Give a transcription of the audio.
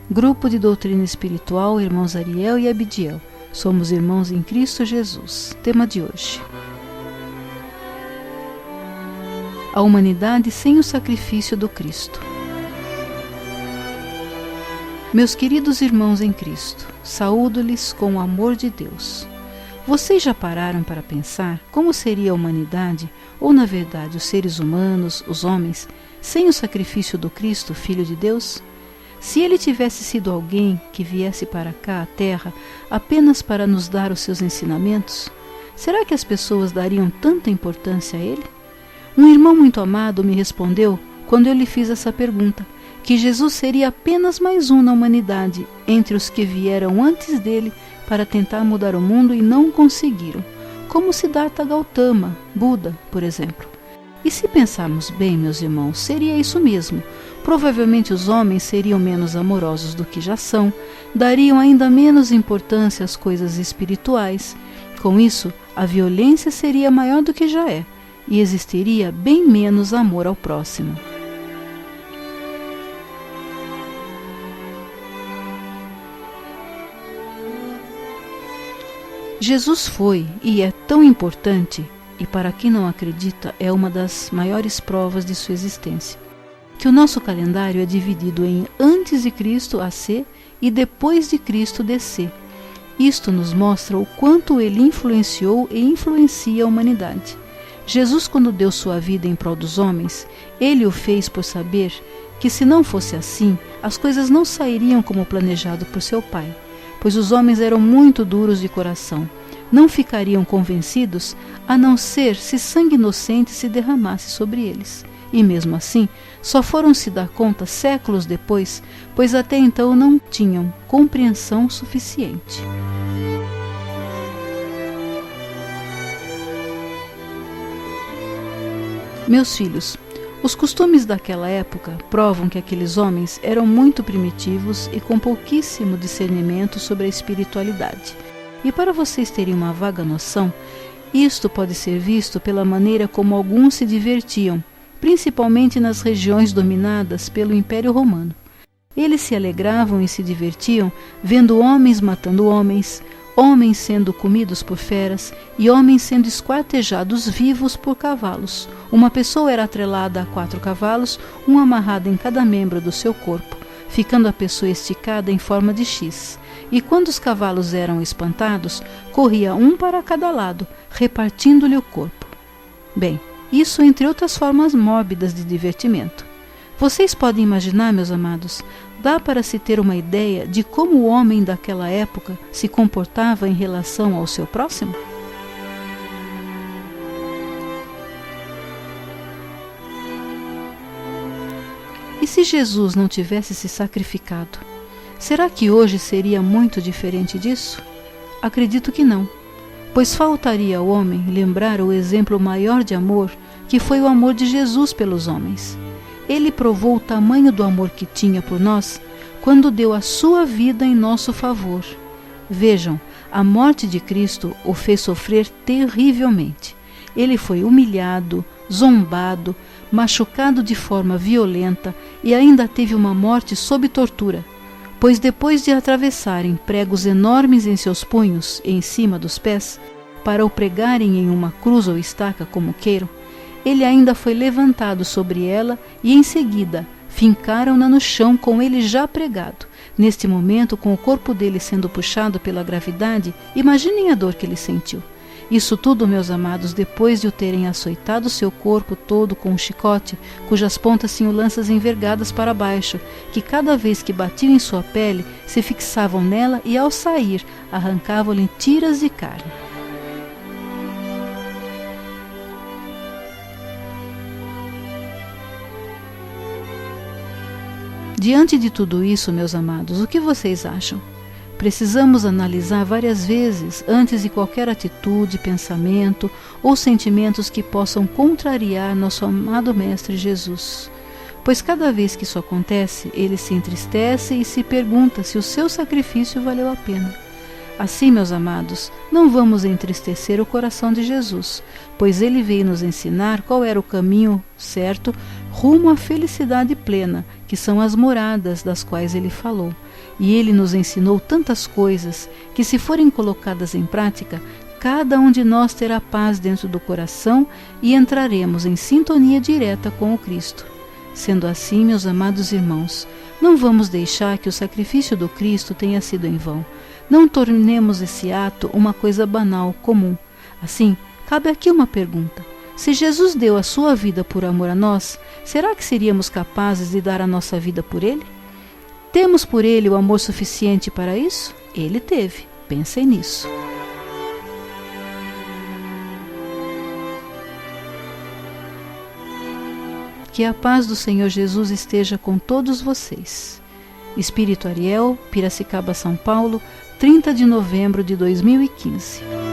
Grupo de Doutrina Espiritual, irmãos Ariel e Abidiel. Somos irmãos em Cristo Jesus. Tema de hoje: a humanidade sem o sacrifício do Cristo. Meus queridos irmãos em Cristo, saúdo-lhes com o amor de Deus. Vocês já pararam para pensar como seria a humanidade, ou na verdade os seres humanos, os homens, sem o sacrifício do Cristo, Filho de Deus? Se ele tivesse sido alguém que viesse para cá, à Terra, apenas para nos dar os seus ensinamentos, será que as pessoas dariam tanta importância a ele? Um irmão muito amado me respondeu, quando eu lhe fiz essa pergunta, que Jesus seria apenas mais um na humanidade, entre os que vieram antes dele para tentar mudar o mundo e não conseguiram, como Siddhartha Gautama, Buda, por exemplo. E se pensarmos bem, meus irmãos, seria isso mesmo. Provavelmente os homens seriam menos amorosos do que já são, dariam ainda menos importância às coisas espirituais. Com isso, a violência seria maior do que já é, e existiria bem menos amor ao próximo. Jesus foi e é tão importante, e para quem não acredita é uma das maiores provas de sua existência, que o nosso calendário é dividido em antes de Cristo AC e depois de Cristo DC. Isto nos mostra o quanto ele influenciou e influencia a humanidade. Jesus, quando deu sua vida em prol dos homens, ele o fez por saber que, se não fosse assim, as coisas não sairiam como planejado por seu Pai, pois os homens eram muito duros de coração. Não ficariam convencidos a não ser se sangue inocente se derramasse sobre eles. E mesmo assim, só foram se dar conta séculos depois, pois até então não tinham compreensão suficiente. Meus filhos, os costumes daquela época provam que aqueles homens eram muito primitivos e com pouquíssimo discernimento sobre a espiritualidade. E para vocês terem uma vaga noção, isto pode ser visto pela maneira como alguns se divertiam, principalmente nas regiões dominadas pelo Império Romano. Eles se alegravam e se divertiam vendo homens matando homens, homens sendo comidos por feras e homens sendo esquartejados vivos por cavalos. Uma pessoa era atrelada a 4 cavalos, um amarrado em cada membro do seu corpo, ficando a pessoa esticada em forma de X. E quando os cavalos eram espantados, corria um para cada lado, repartindo-lhe o corpo. Bem, isso entre outras formas mórbidas de divertimento. Vocês podem imaginar, meus amados, dá para se ter uma ideia de como o homem daquela época se comportava em relação ao seu próximo? E se Jesus não tivesse se sacrificado, será que hoje seria muito diferente disso? Acredito que não, pois faltaria ao homem lembrar o exemplo maior de amor, que foi o amor de Jesus pelos homens. Ele provou o tamanho do amor que tinha por nós quando deu a sua vida em nosso favor. Vejam, a morte de Cristo o fez sofrer terrivelmente. Ele foi humilhado, zombado, machucado de forma violenta e ainda teve uma morte sob tortura, pois depois de atravessarem pregos enormes em seus punhos e em cima dos pés, para o pregarem em uma cruz ou estaca como queiram, ele ainda foi levantado sobre ela e em seguida fincaram-na no chão com ele já pregado. Neste momento, com o corpo dele sendo puxado pela gravidade, imaginem a dor que ele sentiu. Isso tudo, meus amados, depois de o terem açoitado seu corpo todo com um chicote, cujas pontas tinham lanças envergadas para baixo, que cada vez que batiam em sua pele, se fixavam nela e, ao sair, arrancavam-lhe tiras de carne. Diante de tudo isso, meus amados, o que vocês acham? Precisamos analisar várias vezes antes de qualquer atitude, pensamento ou sentimentos que possam contrariar nosso amado Mestre Jesus. Pois cada vez que isso acontece, ele se entristece e se pergunta se o seu sacrifício valeu a pena. Assim, meus amados, não vamos entristecer o coração de Jesus, pois ele veio nos ensinar qual era o caminho certo rumo à felicidade plena, que são as moradas das quais ele falou. E ele nos ensinou tantas coisas que, se forem colocadas em prática, cada um de nós terá paz dentro do coração e entraremos em sintonia direta com o Cristo. Sendo assim, meus amados irmãos, não vamos deixar que o sacrifício do Cristo tenha sido em vão. Não tornemos esse ato uma coisa banal, comum. Assim, cabe aqui uma pergunta. Se Jesus deu a sua vida por amor a nós, será que seríamos capazes de dar a nossa vida por Ele? Temos por Ele o amor suficiente para isso? Ele teve. Pensem nisso. Que a paz do Senhor Jesus esteja com todos vocês. Espírito Ariel, Piracicaba, São Paulo, 30 de novembro de 2015.